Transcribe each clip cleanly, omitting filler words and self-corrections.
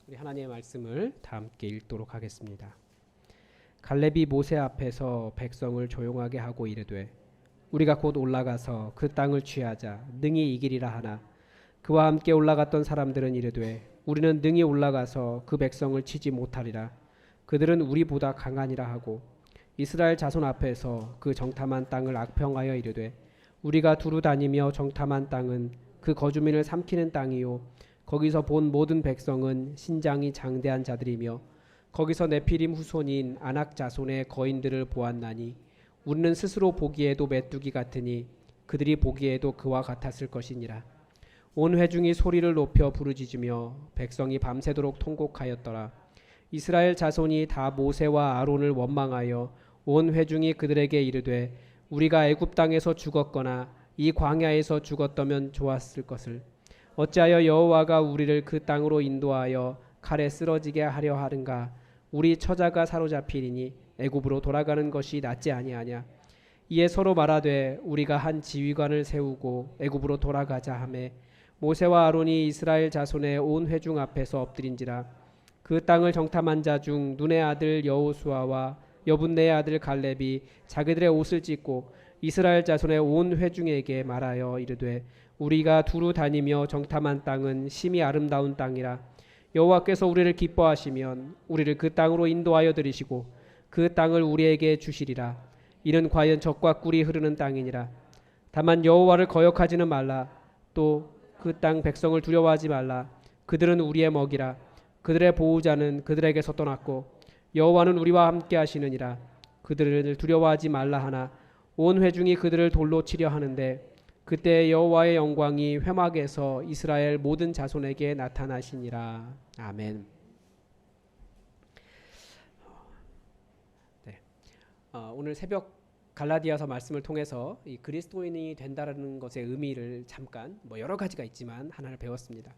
우리 하나님의 말씀을 다 함께 읽도록 하겠습니다. 갈렙이 모세 앞에서 백성을 조용하게 하고 이르되 우리가 곧 올라가서 그 땅을 취하자 능히 이기리라 하나 그와 함께 올라갔던 사람들은 이르되 우리는 능히 올라가서 그 백성을 치지 못하리라. 그들은 우리보다 강하니라 하고 이스라엘 자손 앞에서 그 정탐한 땅을 악평하여 이르되 우리가 두루 다니며 정탐한 땅은 그 거주민을 삼키는 땅이요 거기서 본 모든 백성은 신장이 장대한 자들이며 거기서 네피림 후손인 아낙 자손의 거인들을 보았나니 우리는 스스로 보기에도 메뚜기 같으니 그들이 보기에도 그와 같았을 것이니라. 온 회중이 소리를 높여 부르짖으며 백성이 밤새도록 통곡하였더라. 이스라엘 자손이 다 모세와 아론을 원망하여 온 회중이 그들에게 이르되 우리가 애굽 땅에서 죽었거나 이 광야에서 죽었다면 좋았을 것을 어찌하여 여호와가 우리를 그 땅으로 인도하여 칼에 쓰러지게 하려 하는가. 우리 처자가 사로잡히리니 애굽으로 돌아가는 것이 낫지 아니하냐. 이에 서로 말하되 우리가 한 지휘관을 세우고 애굽으로 돌아가자 하매 모세와 아론이 이스라엘 자손의 온 회중 앞에서 엎드린지라. 그 땅을 정탐한 자 중 눈의 아들 여호수아와 여분네의 아들 갈렙이 자기들의 옷을 찢고 이스라엘 자손의 온 회중에게 말하여 이르되 우리가 두루 다니며 정탐한 땅은 심히 아름다운 땅이라. 여호와께서 우리를 기뻐하시면 우리를 그 땅으로 인도하여 들이시고 그 땅을 우리에게 주시리라. 이는 과연 젖과 꿀이 흐르는 땅이니라. 다만 여호와를 거역하지는 말라. 또 그 땅 백성을 두려워하지 말라. 그들은 우리의 먹이라. 그들의 보호자는 그들에게서 떠났고 여호와는 우리와 함께 하시느니라. 그들을 두려워하지 말라 하나 온 회중이 그들을 돌로 치려 하는데 그때 여호와의 영광이 회막에서 이스라엘 모든 자손에게 나타나시니라. 아멘. 네. 오늘 새벽 갈라디아서 말씀을 통해서 이 그리스도인이 된다라는 것의 의미를 잠깐 여러 가지가 있지만 하나를 배웠습니다.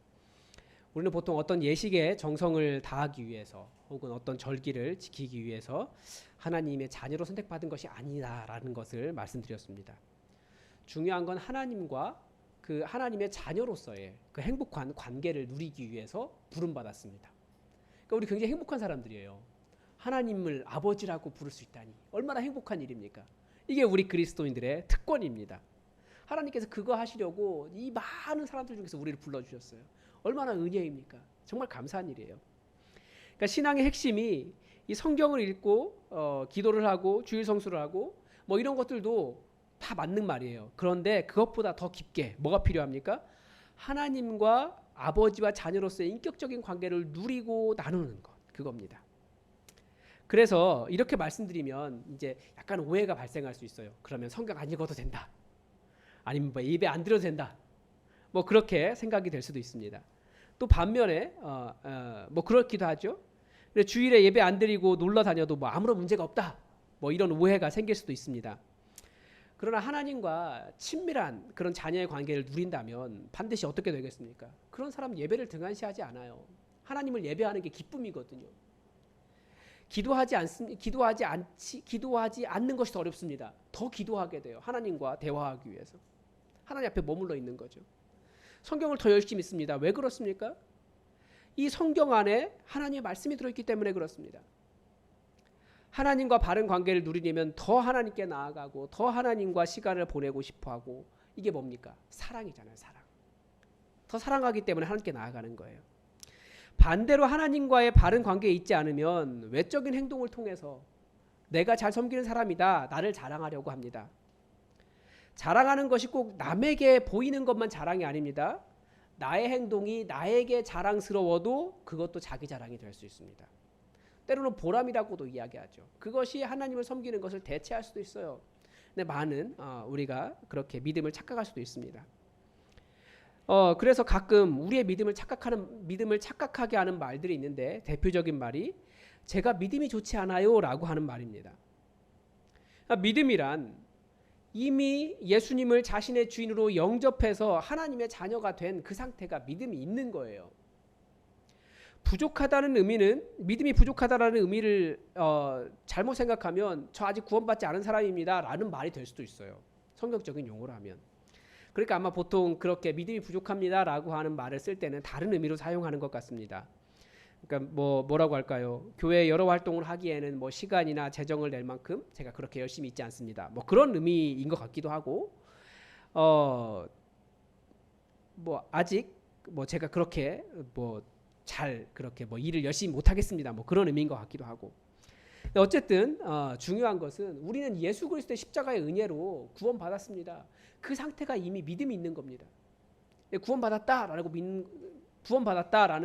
우리는 보통 어떤 예식에 정성을 다하기 위해서 혹은 어떤 절기를 지키기 위해서 하나님의 자녀로 선택받은 것이 아니다라는 것을 말씀드렸습니다. 중요한 건 하나님과 그 하나님의 자녀로서의 그 행복한 관계를 누리기 위해서 부름받았습니다. 그러니까 우리 굉장히 행복한 사람들이에요. 하나님을 아버지라고 부를 수 있다니 얼마나 행복한 일입니까? 이게 우리 그리스도인들의 특권입니다. 하나님께서 그거 하시려고 이 많은 사람들 중에서 우리를 불러주셨어요. 얼마나 은혜입니까? 정말 감사한 일이에요. 그러니까 신앙의 핵심이 이 성경을 읽고 기도를 하고 주일 성수를 하고 이런 것들도 다 맞는 말이에요. 그런데 그것보다 더 깊게 뭐가 필요합니까? 하나님과 아버지와 자녀로서의 인격적인 관계를 누리고 나누는 것, 그겁니다. 그래서 이렇게 말씀드리면 이제 약간 오해가 발생할 수 있어요. 그러면 성경 안 읽어도 된다. 아니면 예배 안 드려도 된다. 그렇게 생각이 될 수도 있습니다. 또 반면에 그렇기도 하죠. 주일에 예배 안 드리고 놀러 다녀도 아무런 문제가 없다. 이런 오해가 생길 수도 있습니다. 그러나 하나님과 친밀한 그런 자녀의 관계를 누린다면 반드시 어떻게 되겠습니까? 그런 사람 예배를 등한시하지 않아요. 하나님을 예배하는 게 기쁨이거든요. 기도하지 않는 것이 더 어렵습니다. 더 기도하게 돼요. 하나님과 대화하기 위해서. 하나님 앞에 머물러 있는 거죠. 성경을 더 열심히 씁니다. 왜 그렇습니까? 이 성경 안에 하나님의 말씀이 들어있기 때문에 그렇습니다. 하나님과 바른 관계를 누리려면 더 하나님께 나아가고 더 하나님과 시간을 보내고 싶어하고 이게 뭡니까? 사랑이잖아요. 사랑. 더 사랑하기 때문에 하나님께 나아가는 거예요. 반대로 하나님과의 바른 관계에 있지 않으면 외적인 행동을 통해서 내가 잘 섬기는 사람이다. 나를 자랑하려고 합니다. 자랑하는 것이 꼭 남에게 보이는 것만 자랑이 아닙니다. 나의 행동이 나에게 자랑스러워도 그것도 자기 자랑이 될 수 있습니다. 때로는 보람이라고도 이야기하죠. 그것이 하나님을 섬기는 것을 대체할 수도 있어요. 근데 많은 우리가 그렇게 믿음을 착각할 수도 있습니다. 그래서 가끔 우리의 믿음을 착각하게 하는 말들이 있는데 대표적인 말이 제가 믿음이 좋지 않아요 라고 하는 말입니다. 믿음이란 이미 예수님을 자신의 주인으로 영접해서 하나님의 자녀가 된 그 상태가 믿음이 있는 거예요. 부족하다는 의미는 믿음이 부족하다라는 의미를 잘못 생각하면 저 아직 구원받지 않은 사람입니다 라는 말이 될 수도 있어요. 성경적인 용어로 하면. 그러니까 아마 보통 그렇게 믿음이 부족합니다라고 하는 말을 쓸 때는 다른 의미로 사용하는 것 같습니다. 그러니까 뭐라고 할까요? 교회 여러 활동을 하기에는 뭐 시간이나 재정을 낼 만큼 제가 그렇게 열심히 있지 않습니다. 뭐 그런 의미인 것 같기도 하고, 어, 뭐 아직 뭐 제가 그렇게 뭐 잘 그렇게 뭐 일을 열심히 못 하겠습니다. 뭐 그런 의미인 것 같기도 하고. 어쨌든 중요한 것은 우리는 예수 그리스도의 십자가의 은혜로 구원받았습니다. 그 상태가 이미 믿음이 있는 겁니다. 구원받았다라는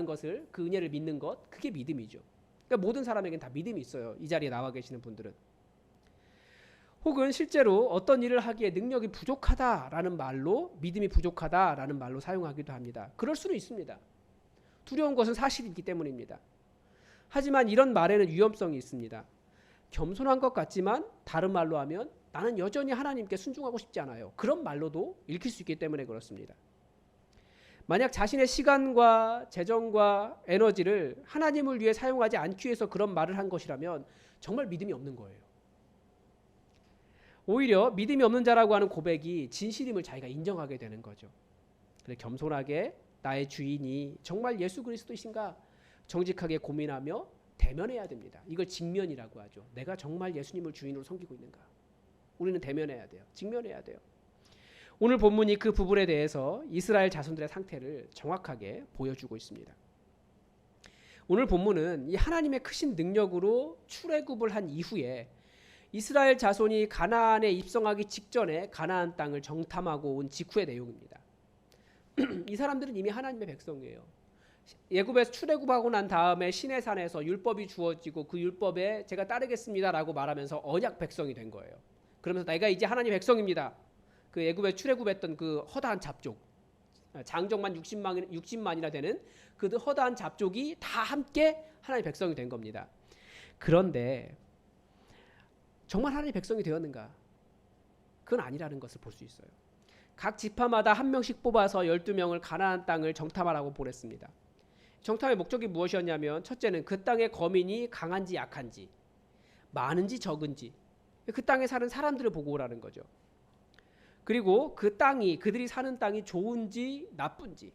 것을, 그 은혜를 믿는 것, 그게 믿음이죠. 그러니까 모든 사람에게는 다 믿음이 있어요. 이 자리에 나와 계시는 분들은. 혹은 실제로 어떤 일을 하기에 능력이 부족하다라는 말로, 믿음이 부족하다라는 말로 사용하기도 합니다. 그럴 수는 있습니다. 두려운 것은 사실이기 때문입니다. 하지만 이런 말에는 위험성이 있습니다. 겸손한 것 같지만 다른 말로 하면 나는 여전히 하나님께 순종하고 싶지 않아요. 그런 말로도 읽힐 수 있기 때문에 그렇습니다. 만약 자신의 시간과 재정과 에너지를 하나님을 위해 사용하지 않기 위해서 그런 말을 한 것이라면 정말 믿음이 없는 거예요. 오히려 믿음이 없는 자라고 하는 고백이 진실임을 자기가 인정하게 되는 거죠. 그래서 겸손하게 나의 주인이 정말 예수 그리스도이신가 정직하게 고민하며 대면해야 됩니다. 이걸 직면이라고 하죠. 내가 정말 예수님을 주인으로 섬기고 있는가? 우리는 대면해야 돼요. 직면해야 돼요. 오늘 본문이 그 부분에 대해서 이스라엘 자손들의 상태를 정확하게 보여주고 있습니다. 오늘 본문은 이 하나님의 크신 능력으로 출애굽을 한 이후에 이스라엘 자손이 가나안에 입성하기 직전에 가나안 땅을 정탐하고 온 직후의 내용입니다. 이 사람들은 이미 하나님의 백성이에요. 애굽에서 출애굽하고 난 다음에 시내산에서 율법이 주어지고 그 율법에 제가 따르겠습니다라고 말하면서 언약 백성이 된 거예요. 그러면서 내가 이제 하나님 백성입니다. 그 애굽에 출애굽했던 그 허다한 잡족, 장정만 60만이나 되는 그 허다한 잡족이 다 함께 하나님 백성이 된 겁니다. 그런데 정말 하나님 백성이 되었는가? 그건 아니라는 것을 볼 수 있어요. 각 지파마다 한 명씩 뽑아서 12명을 가나안 땅을 정탐하라고 보냈습니다. 정탐의 목적이 무엇이었냐면 첫째는 그 땅의 거민이 강한지 약한지, 많은지 적은지, 그 땅에 사는 사람들을 보고 오라는 거죠. 그리고 그 땅이, 그들이 사는 땅이 좋은지 나쁜지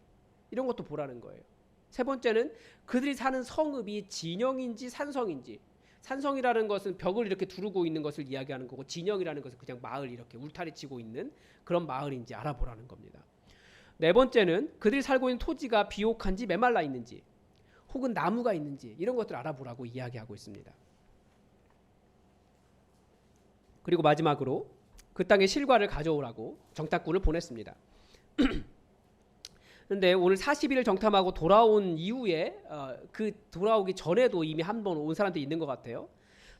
이런 것도 보라는 거예요. 세 번째는 그들이 사는 성읍이 진영인지 산성인지, 산성이라는 것은 벽을 이렇게 두르고 있는 것을 이야기하는 거고, 진영이라는 것은 그냥 마을 이렇게 울타리 치고 있는 그런 마을인지 알아보라는 겁니다. 네 번째는 그들이 살고 있는 토지가 비옥한지 메말라 있는지, 혹은 나무가 있는지 이런 것들을 알아보라고 이야기하고 있습니다. 그리고 마지막으로 그 땅의 실과를 가져오라고 정탐꾼을 보냈습니다. 그런데 오늘 40일을 정탐하고 돌아온 이후에 그 돌아오기 전에도 이미 한 번 온 사람들이 있는 것 같아요.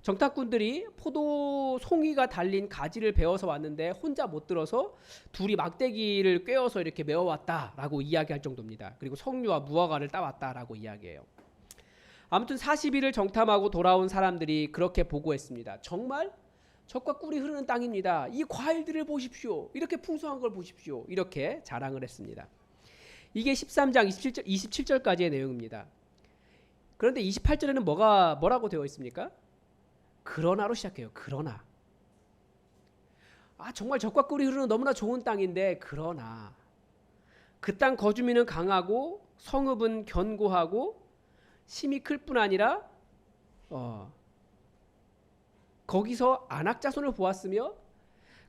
정탐꾼들이 포도 송이가 달린 가지를 베어서 왔는데 혼자 못 들어서 둘이 막대기를 꿰어서 이렇게 메어왔다라고 이야기할 정도입니다. 그리고 석류와 무화과를 따왔다라고 이야기해요. 아무튼 40일을 정탐하고 돌아온 사람들이 그렇게 보고했습니다. 정말 젖과 꿀이 흐르는 땅입니다. 이 과일들을 보십시오. 이렇게 풍성한 걸 보십시오. 이렇게 자랑을 했습니다. 이게 13장 27절까지의 내용입니다. 그런데 28절에는 뭐라고 되어 있습니까? 그러나로 시작해요. 그러나. 정말 젖과 꿀이 흐르는 너무나 좋은 땅인데 그러나 그 땅 거주민은 강하고 성읍은 견고하고 심이 클 뿐 아니라 거기서 안악 자손을 보았으며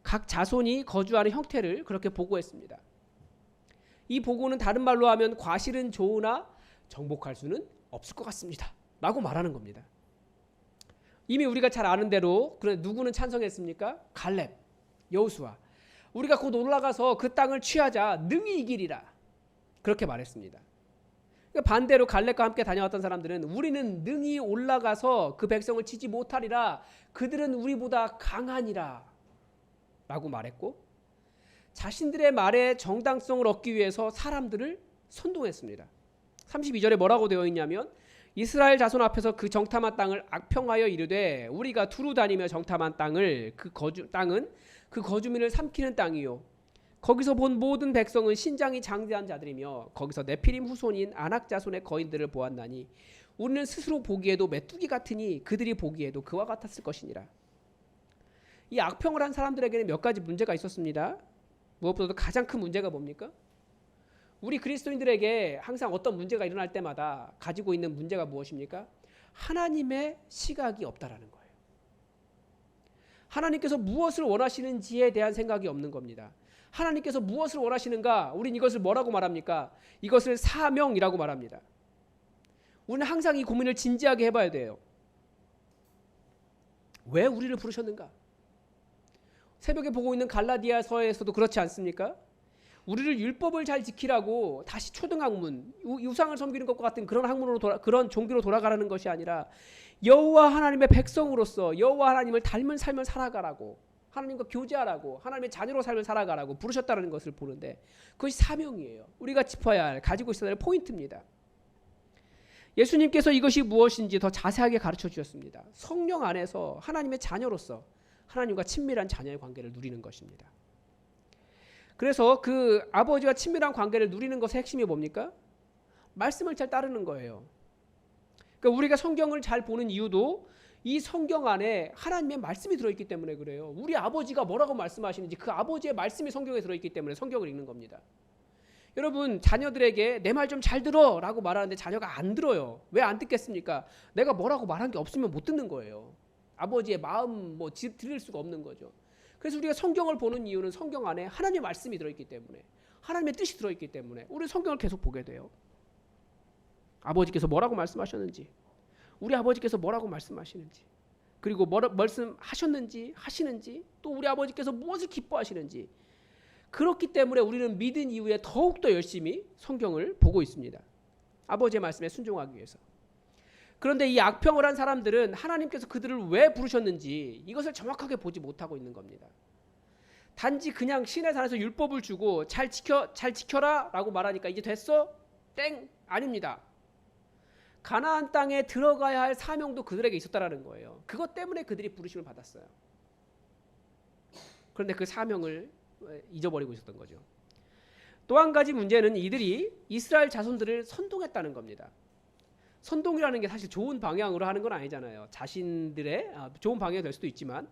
각 자손이 거주하는 형태를 그렇게 보고했습니다. 이 보고는 다른 말로 하면 과실은 좋으나 정복할 수는 없을 것 같습니다. 라고 말하는 겁니다. 이미 우리가 잘 아는 대로 그런데 누구는 찬성했습니까? 갈렙, 여호수아. 우리가 곧 올라가서 그 땅을 취하자 능히 이기리라. 그렇게 말했습니다. 그러니까 반대로 갈렙과 함께 다녀왔던 사람들은 우리는 능히 올라가서 그 백성을 치지 못하리라. 그들은 우리보다 강하니라. 라고 말했고 자신들의 말에 정당성을 얻기 위해서 사람들을 선동했습니다. 32절에 뭐라고 되어 있냐면 이스라엘 자손 앞에서 그 정탐한 땅을 악평하여 이르되 우리가 두루 다니며 정탐한 땅을 땅은 그 거주민을 삼키는 땅이요 거기서 본 모든 백성은 신장이 장대한 자들이며 거기서 네피림 후손인 아낙 자손의 거인들을 보았나니 우리는 스스로 보기에도 메뚜기 같으니 그들이 보기에도 그와 같았을 것이니라. 이 악평을 한 사람들에게는 몇 가지 문제가 있었습니다. 무엇보다도 가장 큰 문제가 뭡니까? 우리 그리스도인들에게 항상 어떤 문제가 일어날 때마다 가지고 있는 문제가 무엇입니까? 하나님의 시각이 없다라는 거예요. 하나님께서 무엇을 원하시는지에 대한 생각이 없는 겁니다. 하나님께서 무엇을 원하시는가? 우린 이것을 뭐라고 말합니까? 이것을 사명이라고 말합니다. 우리는 항상 이 고민을 진지하게 해봐야 돼요. 왜 우리를 부르셨는가? 새벽에 보고 있는 갈라디아서에서도 그렇지 않습니까? 우리를 율법을 잘 지키라고 다시 초등학문, 우상을 섬기는 것과 같은 그런 학문으로 그런 종교로 돌아가라는 것이 아니라 여호와 하나님의 백성으로서 여호와 하나님을 닮은 삶을 살아가라고, 하나님과 교제하라고, 하나님의 자녀로 삶을 살아가라고 부르셨다는 것을 보는데 그것이 사명이에요. 우리가 짚어야 할, 가지고 있어야 할 포인트입니다. 예수님께서 이것이 무엇인지 더 자세하게 가르쳐 주셨습니다. 성령 안에서 하나님의 자녀로서 하나님과 친밀한 자녀의 관계를 누리는 것입니다. 그래서 그 아버지와 친밀한 관계를 누리는 것의 핵심이 뭡니까? 말씀을 잘 따르는 거예요. 그러니까 우리가 성경을 잘 보는 이유도 이 성경 안에 하나님의 말씀이 들어있기 때문에 그래요. 우리 아버지가 뭐라고 말씀하시는지 그 아버지의 말씀이 성경에 들어있기 때문에 성경을 읽는 겁니다. 여러분, 자녀들에게 내 말 좀 잘 들어 라고 말하는데 자녀가 안 들어요. 왜 안 듣겠습니까? 내가 뭐라고 말한 게 없으면 못 듣는 거예요. 아버지의 마음 들을 수가 없는 거죠. 그래서 우리가 성경을 보는 이유는 성경 안에 하나님의 말씀이 들어있기 때문에, 하나님의 뜻이 들어있기 때문에 우리 성경을 계속 보게 돼요. 아버지께서 뭐라고 말씀하셨는지, 우리 아버지께서 뭐라고 말씀하시는지, 그리고 말씀하셨는지 하시는지, 또 우리 아버지께서 무엇을 기뻐하시는지, 그렇기 때문에 우리는 믿은 이후에 더욱더 열심히 성경을 보고 있습니다. 아버지의 말씀에 순종하기 위해서. 그런데 이 악평을 한 사람들은 하나님께서 그들을 왜 부르셨는지 이것을 정확하게 보지 못하고 있는 겁니다. 단지 그냥 신의 산에서 율법을 주고 잘 지켜라 라고 말하니까 이제 됐어? 땡! 아닙니다. 가나안 땅에 들어가야 할 사명도 그들에게 있었다라는 거예요. 그것 때문에 그들이 부르심을 받았어요. 그런데 그 사명을 잊어버리고 있었던 거죠. 또 한 가지 문제는 이들이 이스라엘 자손들을 선동했다는 겁니다. 선동이라는 게 사실 좋은 방향으로 하는 건 아니잖아요. 자신들의 좋은 방향이 될 수도 있지만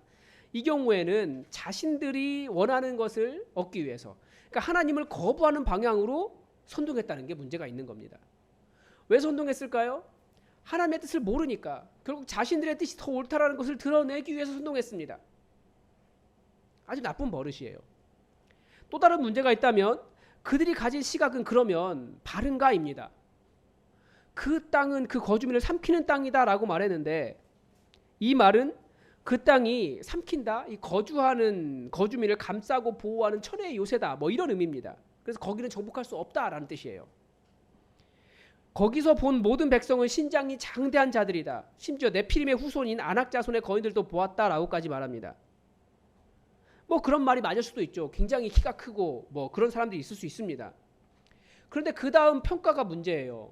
이 경우에는 자신들이 원하는 것을 얻기 위해서, 그러니까 하나님을 거부하는 방향으로 선동했다는 게 문제가 있는 겁니다. 왜 선동했을까요? 하나님의 뜻을 모르니까, 결국 자신들의 뜻이 더 옳다라는 것을 드러내기 위해서 선동했습니다. 아주 나쁜 버릇이에요. 또 다른 문제가 있다면 그들이 가진 시각은 그러면 바른가입니다. 그 땅은 그 거주민을 삼키는 땅이다라고 말했는데 이 말은 그 땅이 삼킨다, 이 거주하는 거주민을 감싸고 보호하는 천혜의 요새다, 이런 의미입니다. 그래서 거기는 정복할 수 없다라는 뜻이에요. 거기서 본 모든 백성은 신장이 장대한 자들이다. 심지어 네피림의 후손인 아낙 자손의 거인들도 보았다라고까지 말합니다. 그런 말이 맞을 수도 있죠. 굉장히 키가 크고 그런 사람들이 있을 수 있습니다. 그런데 그 다음 평가가 문제예요.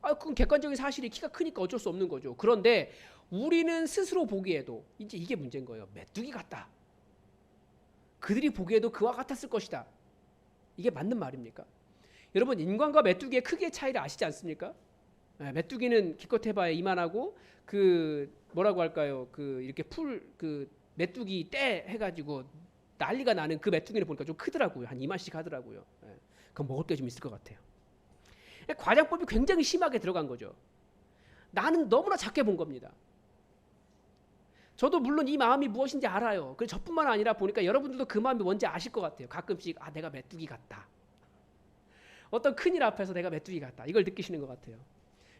그건 객관적인 사실이 키가 크니까 어쩔 수 없는 거죠. 그런데 우리는 스스로 보기에도 이제 이게 문제인 거예요. 메뚜기 같다. 그들이 보기에도 그와 같았을 것이다. 이게 맞는 말입니까? 여러분, 인간과 메뚜기의 크기의 차이를 아시지 않습니까? 메뚜기는 기껏해봐야 이만하고 뭐라고 할까요? 이렇게 메뚜기 떼 해가지고 난리가 나는 그 메뚜기를 보니까 좀 크더라고요. 한 이만씩 하더라고요. 그럼 먹을 게 좀 있을 것 같아요. 과장법이 굉장히 심하게 들어간 거죠. 나는 너무나 작게 본 겁니다. 저도 물론 이 마음이 무엇인지 알아요. 그래서 저뿐만 아니라 보니까 여러분들도 그 마음이 뭔지 아실 것 같아요. 가끔씩 내가 메뚜기 같다. 어떤 큰일 앞에서 내가 메뚜기 같다. 이걸 느끼시는 것 같아요.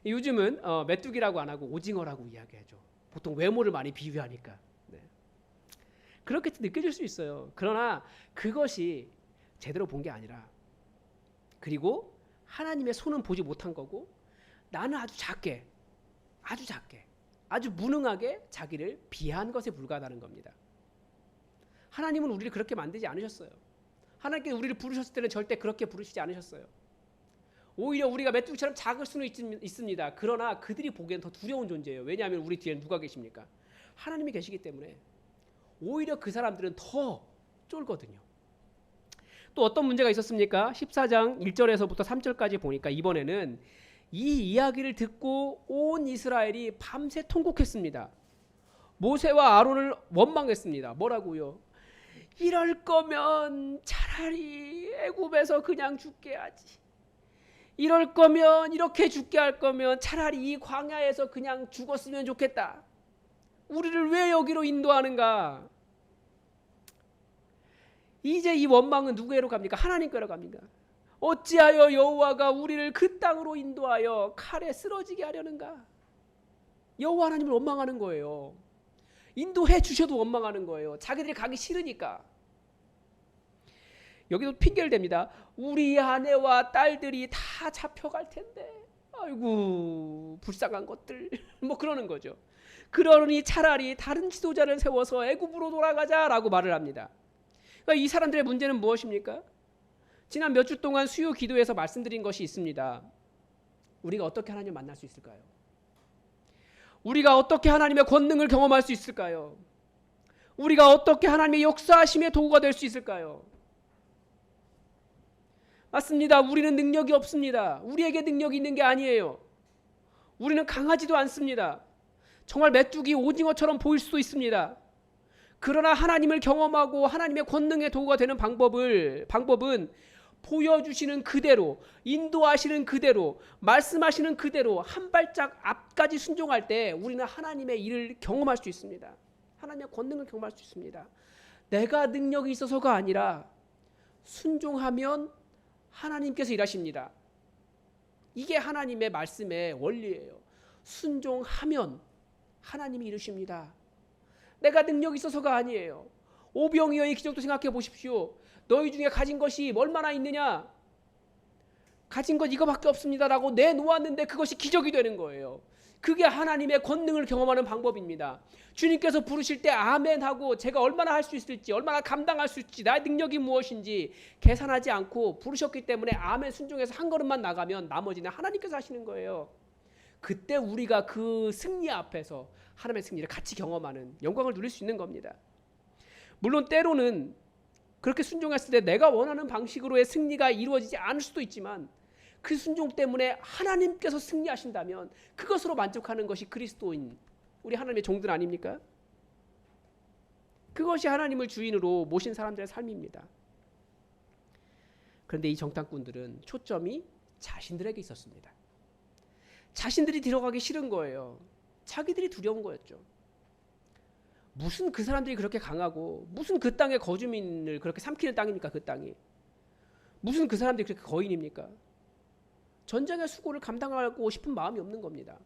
요즘은 메뚜기라고 안 하고 오징어라고 이야기하죠. 보통 외모를 많이 비유하니까. 그렇게 느껴질 수 있어요. 그러나 그것이 제대로 본 게 아니라, 그리고 하나님의 손은 보지 못한 거고, 나는 아주 작게 아주 무능하게 자기를 비하한 것에 불과하다는 겁니다. 하나님은 우리를 그렇게 만들지 않으셨어요. 하나님께서 우리를 부르셨을 때는 절대 그렇게 부르시지 않으셨어요. 오히려 우리가 메뚜기처럼 작을 수는 있습니다. 그러나 그들이 보기엔 더 두려운 존재예요. 왜냐하면 우리 뒤에는 누가 계십니까? 하나님이 계시기 때문에 오히려 그 사람들은 더 쫄거든요. 또 어떤 문제가 있었습니까? 14장 1절에서부터 3절까지 보니까 이번에는 이 이야기를 듣고 온 이스라엘이 밤새 통곡했습니다. 모세와 아론을 원망했습니다. 뭐라고요? 이럴 거면 차라리 애굽에서 그냥 죽게 하지. 이럴 거면, 이렇게 죽게 할 거면 차라리 이 광야에서 그냥 죽었으면 좋겠다. 우리를 왜 여기로 인도하는가? 이제 이 원망은 누구에로 갑니까? 하나님께로 갑니까? 어찌하여 여호와가 우리를 그 땅으로 인도하여 칼에 쓰러지게 하려는가? 여호와 하나님을 원망하는 거예요. 인도해 주셔도 원망하는 거예요. 자기들이 가기 싫으니까. 여기도 핑계를 댑니다. 우리 아내와 딸들이 다 잡혀갈 텐데. 아이고 불쌍한 것들. 뭐 그러는 거죠. 그러니 차라리 다른 지도자를 세워서 애굽으로 돌아가자라고 말을 합니다. 그러니까 이 사람들의 문제는 무엇입니까? 지난 몇 주 동안 수요 기도에서 말씀드린 것이 있습니다. 우리가 어떻게 하나님을 만날 수 있을까요? 우리가 어떻게 하나님의 권능을 경험할 수 있을까요? 우리가 어떻게 하나님의 역사하심의 도구가 될 수 있을까요? 맞습니다. 우리는 능력이 없습니다. 우리에게 능력이 있는 게 아니에요. 우리는 강하지도 않습니다. 정말 메뚜기 오징어처럼 보일 수도 있습니다. 그러나 하나님을 경험하고 하나님의 권능의 도구가 되는 방법은 보여주시는 그대로, 인도하시는 그대로, 말씀하시는 그대로 한 발짝 앞까지 순종할 때 우리는 하나님의 일을 경험할 수 있습니다. 하나님의 권능을 경험할 수 있습니다. 내가 능력이 있어서가 아니라 순종하면 하나님께서 일하십니다. 이게 하나님의 말씀의 원리예요. 순종하면 하나님이 이루십니다. 내가 능력이 있어서가 아니에요. 오병이어의 기적도 생각해 보십시오. 너희 중에 가진 것이 얼마나 있느냐? 가진 것 이거밖에 없습니다라고 내놓았는데 그것이 기적이 되는 거예요. 그게 하나님의 권능을 경험하는 방법입니다. 주님께서 부르실 때 아멘하고 제가 얼마나 할 수 있을지, 얼마나 감당할 수 있을지, 나의 능력이 무엇인지 계산하지 않고 부르셨기 때문에 아멘 순종해서 한 걸음만 나가면 나머지는 하나님께서 하시는 거예요. 그때 우리가 그 승리 앞에서 하나님의 승리를 같이 경험하는 영광을 누릴 수 있는 겁니다. 물론 때로는 그렇게 순종했을 때 내가 원하는 방식으로의 승리가 이루어지지 않을 수도 있지만 그 순종 때문에 하나님께서 승리하신다면 그것으로 만족하는 것이 그리스도인 우리 하나님의 종들 아닙니까? 그것이 하나님을 주인으로 모신 사람들의 삶입니다. 그런데 이 정탐꾼들은 초점이 자신들에게 있었습니다. 자신들이 들어가기 싫은 거예요. 자기들이 두려운 거였죠. 무슨 그 사람들이 그렇게 강하고 무슨 그 땅의 거주민을 그렇게 삼키는 땅입니까? 그 땅이. 무슨 그 사람들이 그렇게 거인입니까? 전쟁의 수고를 감당하고 싶은 마음이 없는 겁니다.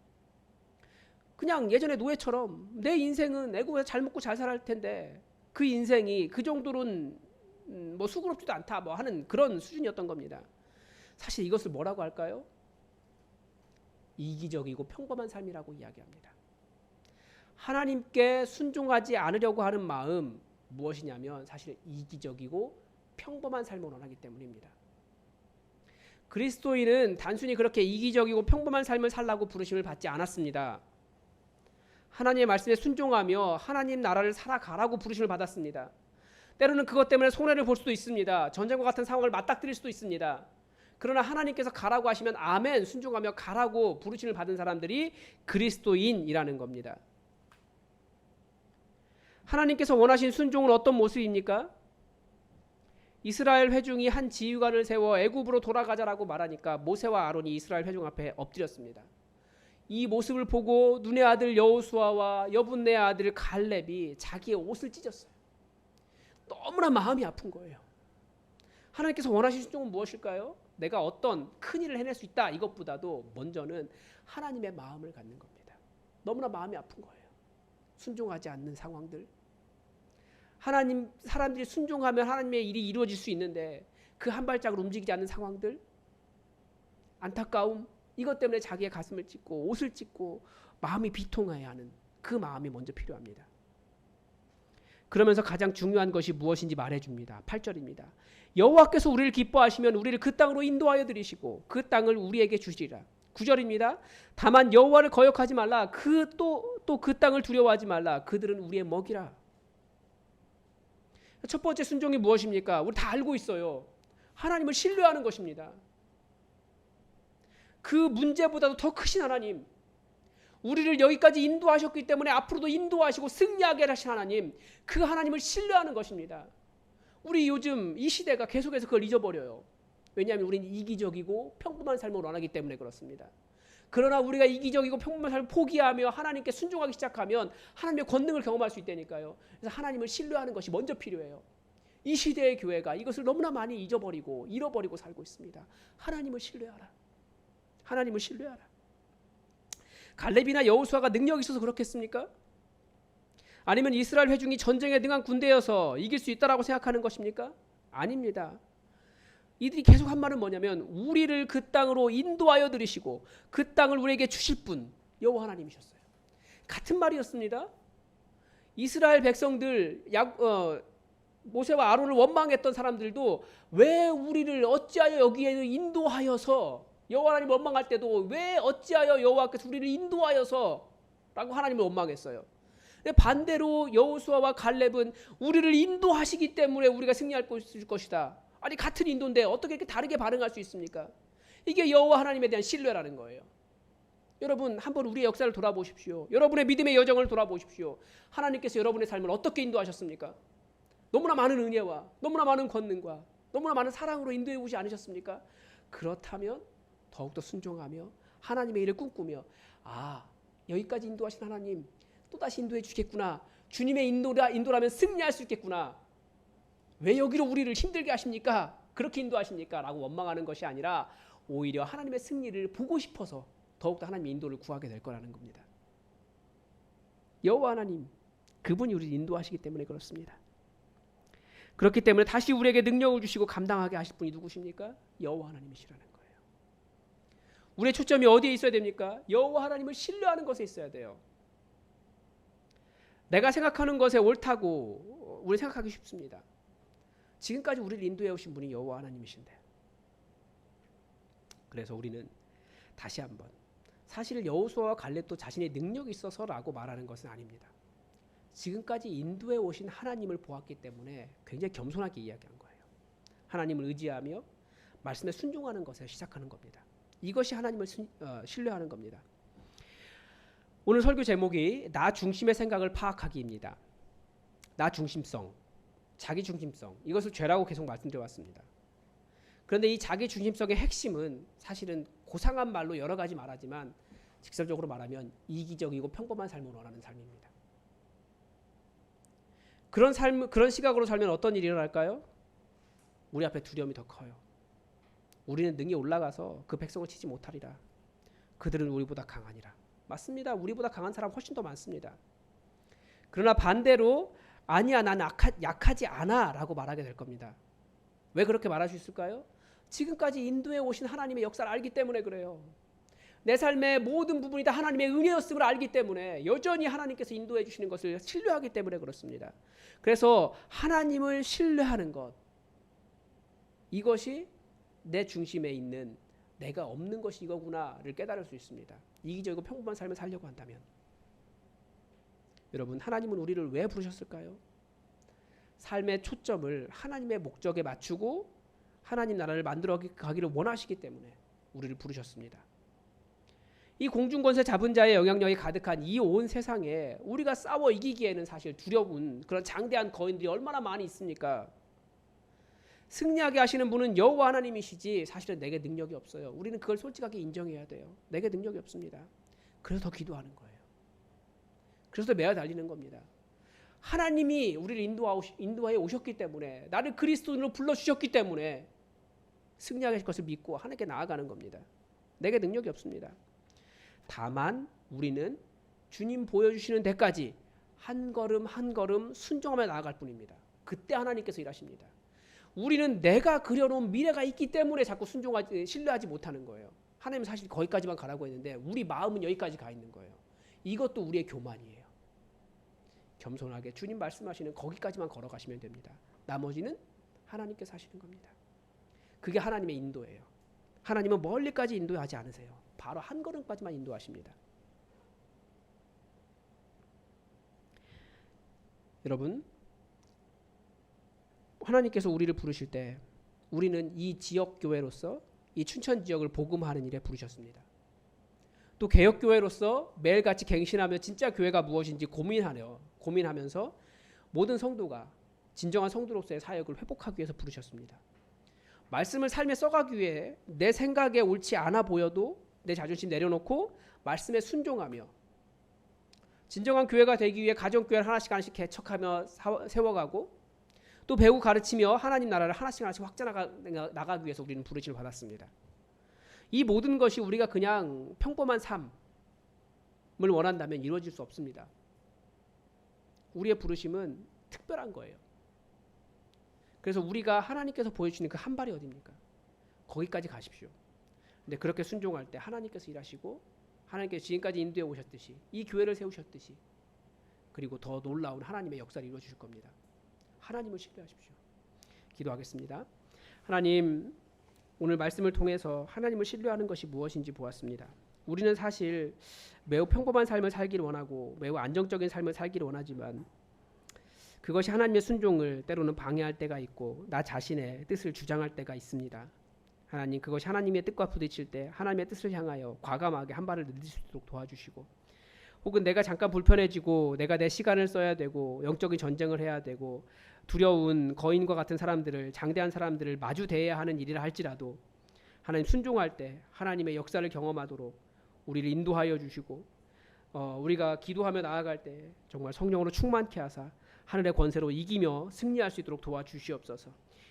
그냥 예전에 노예처럼 내 인생은 애국에서 잘 먹고 잘 살아야 할 텐데 그 인생이 그 정도로는 뭐 수고롭지도 않다 뭐 하는 그런 수준이었던 겁니다. 사실 이것을 뭐라고 할까요? 이기적이고 평범한 삶이라고 이야기합니다. 하나님께 순종하지 않으려고 하는 마음 무엇이냐면 사실 이기적이고 평범한 삶을 원하기 때문입니다. 그리스도인은 단순히 그렇게 이기적이고 평범한 삶을 살라고 부르심을 받지 않았습니다. 하나님의 말씀에 순종하며 하나님 나라를 살아가라고 부르심을 받았습니다. 때로는 그것 때문에 손해를 볼 수도 있습니다. 전쟁과 같은 상황을 맞닥뜨릴 수도 있습니다. 그러나 하나님께서 가라고 하시면 아멘 순종하며 가라고 부르심을 받은 사람들이 그리스도인이라는 겁니다. 하나님께서 원하신 순종은 어떤 모습입니까? 이스라엘 회중이 한 지휘관을 세워 애굽으로 돌아가자라고 말하니까 모세와 아론이 이스라엘 회중 앞에 엎드렸습니다. 이 모습을 보고 눈의 아들 여호수아와 여분네의 아들 갈렙이 자기의 옷을 찢었어요. 너무나 마음이 아픈 거예요. 하나님께서 원하신 순종은 무엇일까요? 내가 어떤 큰 일을 해낼 수 있다 이것보다도 먼저는 하나님의 마음을 갖는 겁니다. 너무나 마음이 아픈 거예요. 순종하지 않는 상황들. 하나님 사람들이 순종하면 하나님의 일이 이루어질 수 있는데 그 한 발짝을 움직이지 않는 상황들. 안타까움. 이것 때문에 자기의 가슴을 찢고 옷을 찢고 마음이 비통해야 하는 그 마음이 먼저 필요합니다. 그러면서 가장 중요한 것이 무엇인지 말해줍니다. 8절입니다. 여호와께서 우리를 기뻐하시면 우리를 그 땅으로 인도하여 들이시고 그 땅을 우리에게 주시리라. 9절입니다. 다만 여호와를 거역하지 말라. 또 그 땅을 두려워하지 말라. 그들은 우리의 먹이라. 첫 번째 순종이 무엇입니까? 우리 다 알고 있어요. 하나님을 신뢰하는 것입니다. 그 문제보다도 더 크신 하나님, 우리를 여기까지 인도하셨기 때문에 앞으로도 인도하시고 승리하게 하신 하나님, 그 하나님을 신뢰하는 것입니다. 우리 요즘 이 시대가 계속해서 그걸 잊어버려요. 왜냐하면 우리는 이기적이고 평범한 삶을 원하기 때문에 그렇습니다. 그러나 우리가 이기적이고 평범한 삶을 포기하며 하나님께 순종하기 시작하면 하나님의 권능을 경험할 수 있다니까요. 그래서 하나님을 신뢰하는 것이 먼저 필요해요. 이 시대의 교회가 이것을 너무나 많이 잃어버리고 살고 있습니다. 하나님을 신뢰하라. 하나님을 신뢰하라. 갈렙이나 여호수아가 능력이 있어서 그렇겠습니까? 아니면 이스라엘 회중이 전쟁에 능한 군대여서 이길 수 있다라고 생각하는 것입니까? 아닙니다. 이들이 계속 한 말은 뭐냐면 우리를 그 땅으로 인도하여 들이시고 그 땅을 우리에게 주실 분 여호와 하나님이셨어요. 같은 말이었습니다. 이스라엘 백성들 모세와 아론을 원망했던 사람들도 왜 우리를 어찌하여 여기에 인도하여서 여호와 하나님을 원망할 때도 왜 어찌하여 여호와께서 우리를 인도하여서 라고 하나님을 원망했어요. 반대로 여호수아와 갈렙은 우리를 인도하시기 때문에 우리가 승리할 것이다. 아니 같은 인도인데 어떻게 이렇게 다르게 반응할 수 있습니까? 이게 여호와 하나님에 대한 신뢰라는 거예요. 여러분 한번 우리의 역사를 돌아보십시오. 여러분의 믿음의 여정을 돌아보십시오. 하나님께서 여러분의 삶을 어떻게 인도하셨습니까? 너무나 많은 은혜와 너무나 많은 권능과 너무나 많은 사랑으로 인도해 오지 않으셨습니까? 그렇다면 더욱더 순종하며 하나님의 일을 꿈꾸며 여기까지 인도하신 하나님 또다시 인도해 주겠구나. 주님의 인도라면 승리할 수 있겠구나. 왜 여기로 우리를 힘들게 하십니까? 그렇게 인도하십니까? 라고 원망하는 것이 아니라 오히려 하나님의 승리를 보고 싶어서 더욱더 하나님의 인도를 구하게 될 거라는 겁니다. 여호와 하나님 그분이 우리를 인도하시기 때문에 그렇습니다. 그렇기 때문에 다시 우리에게 능력을 주시고 감당하게 하실 분이 누구십니까? 여호와 하나님이시라는 거예요. 우리의 초점이 어디에 있어야 됩니까? 여호와 하나님을 신뢰하는 것에 있어야 돼요. 내가 생각하는 것에 옳다고 우리 생각하기 쉽습니다. 지금까지 우리를 인도해 오신 분이 여호와 하나님이신데, 그래서 우리는 다시 한번 사실 여호수아와 갈렙도 자신의 능력이 있어서라고 말하는 것은 아닙니다. 지금까지 인도해 오신 하나님을 보았기 때문에 굉장히 겸손하게 이야기한 거예요. 하나님을 의지하며 말씀에 순종하는 것에 시작하는 겁니다. 이것이 하나님을 신뢰하는 겁니다. 오늘 설교 제목이 나 중심의 생각을 파악하기입니다. 나 중심성, 자기 중심성, 이것을 죄라고 계속 말씀드려왔습니다. 그런데 이 자기 중심성의 핵심은 사실은 고상한 말로 여러 가지 말하지만 직설적으로 말하면 이기적이고 평범한 삶을 원하는 삶입니다. 그런 시각으로 살면 어떤 일이 일어날까요? 우리 앞에 두려움이 더 커요. 우리는 능히 올라가서 그 백성을 치지 못하리라. 그들은 우리보다 강하니라. 맞습니다. 우리보다 강한 사람 훨씬 더 많습니다. 그러나 반대로 아니야 난 약하지 않아 라고 말하게 될 겁니다. 왜 그렇게 말할 수 있을까요? 지금까지 인도해 오신 하나님의 역사를 알기 때문에 그래요. 내 삶의 모든 부분이 다 하나님의 은혜였음을 알기 때문에 여전히 하나님께서 인도해 주시는 것을 신뢰하기 때문에 그렇습니다. 그래서 하나님을 신뢰하는 것, 이것이 내 중심에 있는 내가 없는 것이 이거구나를 깨달을 수 있습니다. 이기적이고 평범한 삶을 살려고 한다면. 여러분 하나님은 우리를 왜 부르셨을까요? 삶의 초점을 하나님의 목적에 맞추고 하나님 나라를 만들어 가기를 원하시기 때문에 우리를 부르셨습니다. 이 공중권세 잡은 자의 영향력이 가득한 이 온 세상에 우리가 싸워 이기기에는 사실 두려운 그런 장대한 거인들이 얼마나 많이 있습니까? 승리하게 하시는 분은 여호와 하나님이시지 사실은 내게 능력이 없어요. 우리는 그걸 솔직하게 인정해야 돼요. 내게 능력이 없습니다. 그래서 더 기도하는 거예요. 그래서 더 매어 달리는 겁니다. 하나님이 우리를 인도하여 오셨기 때문에, 나를 그리스도인으로 불러주셨기 때문에 승리하게 하실 것을 믿고 하나님께 나아가는 겁니다. 내게 능력이 없습니다. 다만 우리는 주님 보여주시는 데까지 한 걸음 한 걸음 순종하며 나아갈 뿐입니다. 그때 하나님께서 일하십니다. 우리는 내가 그려놓은 미래가 있기 때문에 자꾸 신뢰하지 못하는 거예요. 하나님은 사실 거기까지만 가라고 했는데 우리 마음은 여기까지 가 있는 거예요. 이것도 우리의 교만이에요. 겸손하게 주님 말씀하시는 거기까지만 걸어가시면 됩니다. 나머지는 하나님께서 하시는 겁니다. 그게 하나님의 인도예요. 하나님은 멀리까지 인도하지 않으세요. 바로 한 걸음까지만 인도하십니다. 여러분, 하나님께서 우리를 부르실 때 우리는 이 지역 교회로서 이 춘천 지역을 복음화하는 일에 부르셨습니다. 또 개혁 교회로서 매일같이 갱신하며 진짜 교회가 무엇인지 고민하면서 모든 성도가 진정한 성도로서의 사역을 회복하기 위해서 부르셨습니다. 말씀을 삶에 써가기 위해 내 생각에 옳지 않아 보여도 내 자존심 내려놓고 말씀에 순종하며 진정한 교회가 되기 위해 가정교회를 하나씩 하나씩 개척하며 세워가고 또 배우고 가르치며 하나님 나라를 하나씩 하나씩 확장나가기 위해서 우리는 부르심을 받았습니다. 이 모든 것이 우리가 그냥 평범한 삶을 원한다면 이루어질 수 없습니다. 우리의 부르심은 특별한 거예요. 그래서 우리가 하나님께서 보여주시는 그 한 발이 어디입니까? 거기까지 가십시오. 근데 그렇게 순종할 때 하나님께서 일하시고 하나님께서 지금까지 인도해 오셨듯이 이 교회를 세우셨듯이 그리고 더 놀라운 하나님의 역사를 이루어 주실 겁니다. 하나님을 신뢰하십시오. 기도하겠습니다. 하나님, 오늘 말씀을 통해서 하나님을 신뢰하는 것이 무엇인지 보았습니다. 우리는 사실 매우 평범한 삶을 살기를 원하고 매우 안정적인 삶을 살기를 원하지만 그것이 하나님의 순종을 때로는 방해할 때가 있고 나 자신의 뜻을 주장할 때가 있습니다. 하나님, 그것이 하나님의 뜻과 부딪힐 때 하나님의 뜻을 향하여 과감하게 한 발을 내딛을 수 있도록 도와주시고 혹은 내가 잠깐 불편해지고 내가 내 시간을 써야 되고 영적인 전쟁을 해야 되고 두려운 거인과 같은 사람들을 장대한 사람들을 마주 대해야 하는 일이라 할지라도 하나님 순종할 때 하나님의 역사를 경험하도록 우리를 인도하여 주시고 우리가 기도하며 나아갈 때 정말 성령으로 충만케 하사 하늘의 권세로 이기며 승리할 수 있도록 도와주시옵소서.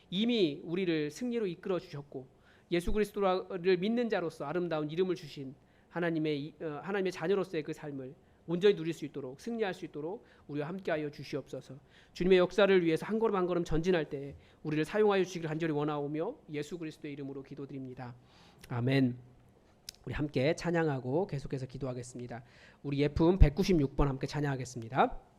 이미 우리를 승리로 이끌어 주셨고 예수 그리스도를 믿는 자로서 아름다운 이름을 주신 하나님의 자녀로서의 그 삶을 온전히 누릴 수 있도록 승리할 수 있도록 우리와 함께하여 주시옵소서. 주님의 역사를 위해서 한 걸음 한 걸음 전진할 때 우리를 사용하여 주시기를 간절히 원하오며 예수 그리스도의 이름으로 기도드립니다. 아멘. 우리 함께 찬양하고 계속해서 기도하겠습니다. 우리 예품 196번 함께 찬양하겠습니다.